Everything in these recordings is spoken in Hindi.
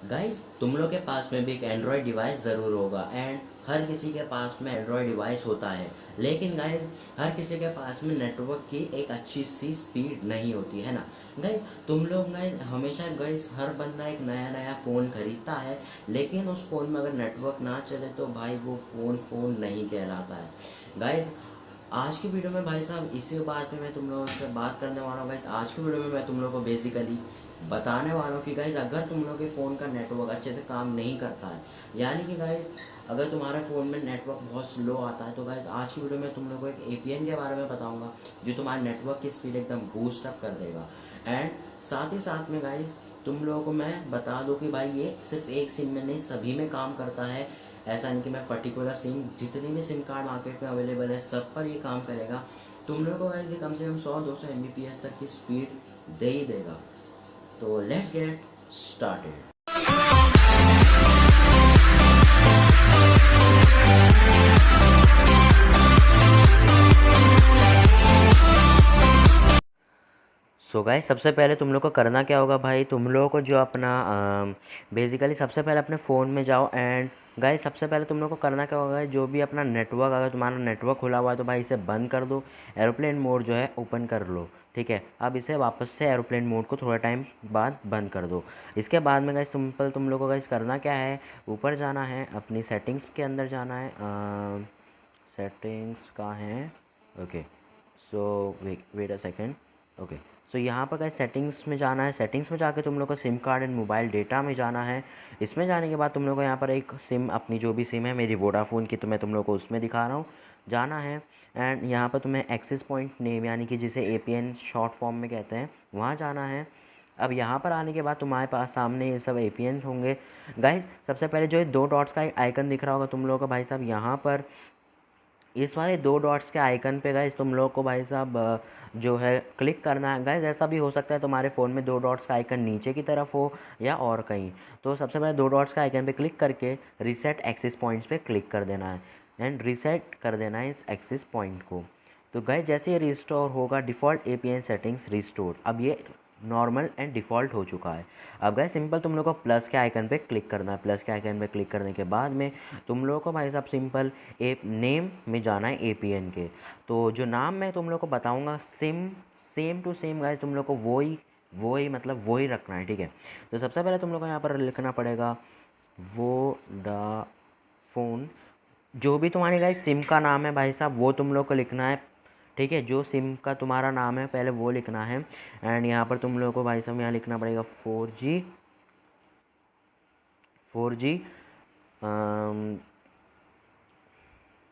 गाइस तुम लोग के पास में भी एक एंड्रॉयड डिवाइस ज़रूर होगा एंड हर किसी के पास में एंड्रॉयड डिवाइस होता है। लेकिन गाइस हर किसी के पास में नेटवर्क की एक अच्छी सी स्पीड नहीं होती है ना। गाइस तुम लोग गाइस हमेशा गाइस हर बंदा एक नया नया फ़ोन खरीदता है, लेकिन उस फ़ोन में अगर नेटवर्क ना चले तो भाई वो फ़ोन फ़ोन नहीं कहलाता है। गाइस आज की वीडियो में भाई साहब इसी बात पे मैं तुम लोगों से बात करने वाला हूँ। गाइस आज की वीडियो में मैं तुम लोगों को बेसिकली बताने वाला हूँ कि गाइस अगर तुम लोग के फ़ोन का नेटवर्क अच्छे से काम नहीं करता है, यानी कि गाइस अगर तुम्हारे फ़ोन में नेटवर्क बहुत स्लो आता है, तो गाइस आज की वीडियो में तुम लोग को एक एपीएन के बारे में बताऊंगा जो तुम्हारे नेटवर्क की स्पीड एकदम बूस्ट अप कर देगा। एंड साथ ही साथ में गाइस तुम लोगों को मैं बता दूं कि भाई ये सिर्फ एक सिम में नहीं सभी में काम करता है। ऐसा नहीं कि मैं पर्टिकुलर सिम, जितनी भी सिम कार्ड मार्केट में अवेलेबल है सब पर ये काम करेगा। तुम लोगों को गाइस ये कम से कम 100-200 एमबीपीएस तक की स्पीड दे ही देगा। तो let's get started. So guys सबसे पहले तुम लोग को करना क्या होगा भाई, तुम लोगों को जो अपना बेसिकली सबसे पहले अपने फ़ोन में जाओ एंड गाइस सबसे पहले तुम लोग को करना क्या होगा, जो भी अपना नेटवर्क, अगर तुम्हारा नेटवर्क खुला हुआ है तो भाई इसे बंद कर दो। एरोप्लेन मोड जो है ओपन कर लो, ठीक है। अब इसे वापस से एरोप्लेन मोड को थोड़ा टाइम बाद बंद कर दो। इसके बाद में गाइस सिंपल तुम लोग को गाइस करना क्या है, ऊपर जाना है, अपनी सेटिंग्स के अंदर जाना है। सेटिंग्स कहाँ है, okay. So wait a second, okay. So यहाँ पर गाइस सेटिंग्स में जाना है। सेटिंग्स में जाके तुम लोग को SIM card and mobile data में जाना है। इसमें जाने के बाद तुम लोग को यहाँ पर एक सिम, अपनी जो भी सिम है, मेरी वोडाफ़ोन की, तो मैं तुम लोग को उसमें दिखा रहा हूँ, जाना है। एंड यहाँ पर तुम्हें एक्सेस पॉइंट नेम, यानी कि जिसे एपीएन शॉर्ट फॉर्म में कहते हैं, वहाँ जाना है। अब यहाँ पर आने के बाद तुम्हारे पास सामने ये सब एपीएन होंगे। गाइस सबसे पहले जो ये 2 डॉट्स का एक आइकन दिख रहा होगा तुम लोगों को भाई साहब, यहाँ पर इस वाले 2 डॉट्स के आइकन पे गाइस तुम लोग को भाई साहब जो है क्लिक करना है। गाइस ऐसा भी हो सकता है तुम्हारे फ़ोन में 2 डॉट्स का आइकन नीचे की तरफ हो या और कहीं। तो सबसे पहले 2 डॉट्स का आइकन पे क्लिक करके रीसेट एक्सेस पॉइंट्स पे क्लिक कर देना है एंड रीसेट कर देना है इस एक्सेस पॉइंट को। तो गाइस जैसे ये रिस्टोर होगा, डिफ़ॉल्ट एपीएन सेटिंग्स रिस्टोर, अब ये नॉर्मल एंड डिफ़ॉल्ट हो चुका है। अब गाइस सिंपल तुम लोग को प्लस के आइकन पे क्लिक करना है। प्लस के आइकन पे क्लिक करने के बाद में तुम लोगों को भाई साहब सिंपल ए नेम में जाना है एपीएन के। तो जो नाम मैं तुम लोग को बताऊंगा, सेम टू सेम गाइस तुम लोग को वही मतलब वही रखना है, ठीक है। तो सबसे पहले तुम लोग को यहाँ पर लिखना पड़ेगा वोडाफोन। जो भी तुम्हारी गाइस सिम का नाम है भाई साहब वो तुम लोग को लिखना है, ठीक है। जो सिम का तुम्हारा नाम है पहले वो लिखना है। एंड यहाँ पर तुम लोग को भाई साहब यहाँ लिखना पड़ेगा 4G।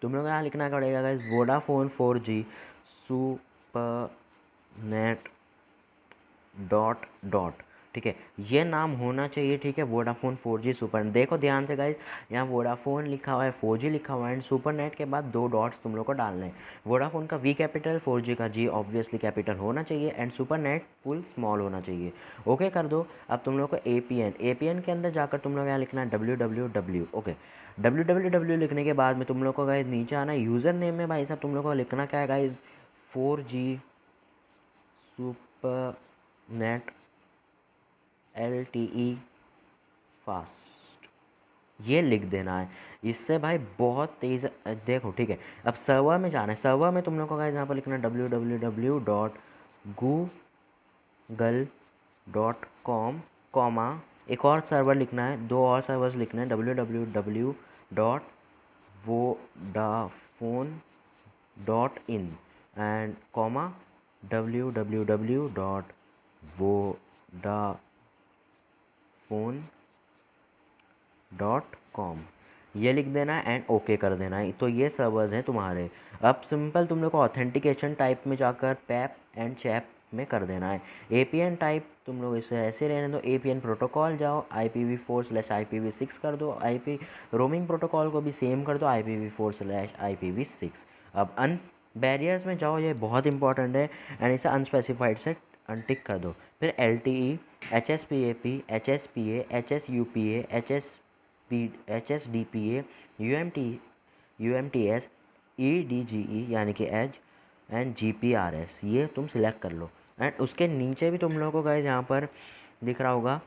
तुम लोग यहाँ लिखना पड़ेगा guys Vodafone 4G super net dot dot, ठीक है। ये नाम होना चाहिए, ठीक है। वोडाफोन 4G सुपर, देखो ध्यान से गाइस, यहाँ वोडाफोन लिखा हुआ है, 4G लिखा हुआ है एंड सुपर नेट के बाद 2 डॉट्स तुम लोग को डालने हैं। वोडाफोन का वी कैपिटल, 4G का जी ऑब्वियसली कैपिटल होना चाहिए and super net full small होना चाहिए। ओके कर दो। अब तुम लोग को एपीएन के अंदर जाकर तुम लोग यहाँ लिखना है www, ओके। www लिखने के बाद में तुम लोग को गाइस नीचे आना है। यूज़र नेम में भाई साहब तुम लोग को लिखना क्या है guys, 4G super net LTE fast, ये लिख देना है। इससे भाई बहुत तेज़ देखो, ठीक है। अब सर्वर में जाना है। सर्वर में तुम लोग को गाइस यहाँ पर लिखना है www.google.com, कॉमा एक और सर्वर लिखना है, 2 और सर्वर्स लिखना है, www.vodafone.in एंड कॉमा www.vodafone.com, ये लिख देना है एंड ओके कर देना है। तो ये सर्वर्स हैं तुम्हारे। अब सिंपल तुम लोग को ऑथेंटिकेशन टाइप में जाकर पैप एंड चैप में कर देना है। एपीएन टाइप तुम लोग इसे ऐसे रहने दो, एपीएन प्रोटोकॉल जाओ, IPv4/IPv6 कर दो। IP रोमिंग प्रोटोकॉल को भी सेम कर दो, IPv4/IPv6। अब अन बैरियर्स में जाओ, ये बहुत इंपॉर्टेंट है एंड इसे अनस्पेसिफाइड से अनटिक कर दो। फिर LTE, HSPAP, HSPA, HSUPA, HSDPA, UMTS, EDGE यानी कि एज एंड GPRS, ये तुम सिलेक्ट कर लो। एंड उसके नीचे भी तुम लोगों को गाइस यहाँ पर दिख रहा होगा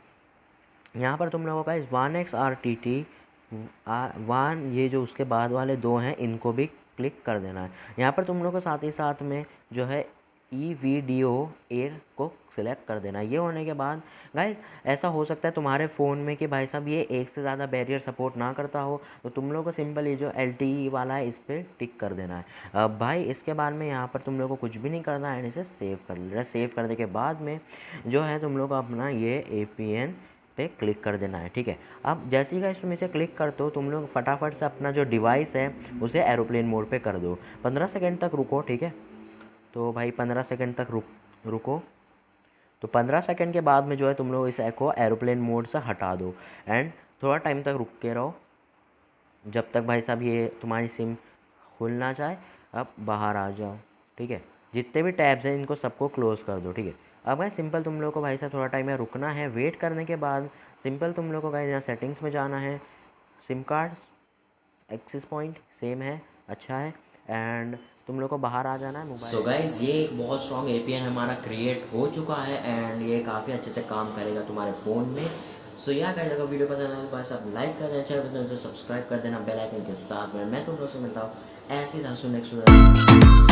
यहाँ पर तुम लोगों का इस 1XRTT 1 ये जो उसके बाद वाले 2 हैं इनको भी क्लिक कर देना है। यहाँ पर तुम लोगों को साथ ही साथ में जो है वीडियो एयर को सिलेक्ट कर देना है। ये होने के बाद गाइस ऐसा हो सकता है तुम्हारे फ़ोन में कि भाई साहब ये एक से ज़्यादा बैरियर सपोर्ट ना करता हो, तो तुम लोगों को सिंपल ये जो LTE वाला है इस पर टिक कर देना है। अब भाई इसके बाद में यहाँ पर तुम लोगों को कुछ भी नहीं करना है, इसे सेव कर लेना। सेव करने के बाद में जो है तुम लोग अपना ये APN पे क्लिक कर देना है, ठीक है। अब जैसे ही गाइस तुम इसे क्लिक करते हो तुम लोग फटाफट से अपना जो डिवाइस है उसे एरोप्लेन मोड पे कर दो। 15 सेकंड तक रुको, ठीक है। तो भाई 15 सेकंड तक रुको। तो 15 सेकंड के बाद में जो है तुम लोग इस को एरोप्लेन मोड से हटा दो एंड थोड़ा टाइम तक रुक के रहो जब तक भाई साहब ये तुम्हारी सिम खुल ना जाए। अब बाहर आ जाओ, ठीक है। जितने भी टैब्स हैं इनको सबको क्लोज़ कर दो, ठीक है। अब भाई सिंपल तुम लोग को भाई साहब थोड़ा टाइम यहाँ रुकना है। वेट करने के बाद सिंपल तुम लोग को गाइस यहाँ सेटिंग्स में जाना है। SIM cards access point same है, अच्छा है, एंड तुम लोग को बाहर आ जाना है मोबाइल। सो गाइज ये एक बहुत स्ट्रॉन्ग APN हमारा क्रिएट हो चुका है एंड ये काफ़ी अच्छे से काम करेगा तुम्हारे फ़ोन में। सो यहाँ गाइस अगर वीडियो पसंद आए तो बस आप लाइक कर देना, चैनल पर तो सब्सक्राइब कर देना बेल आइकन के साथ में। मैं तुम लोग से मिलता हूँ ऐसी नेक्स्ट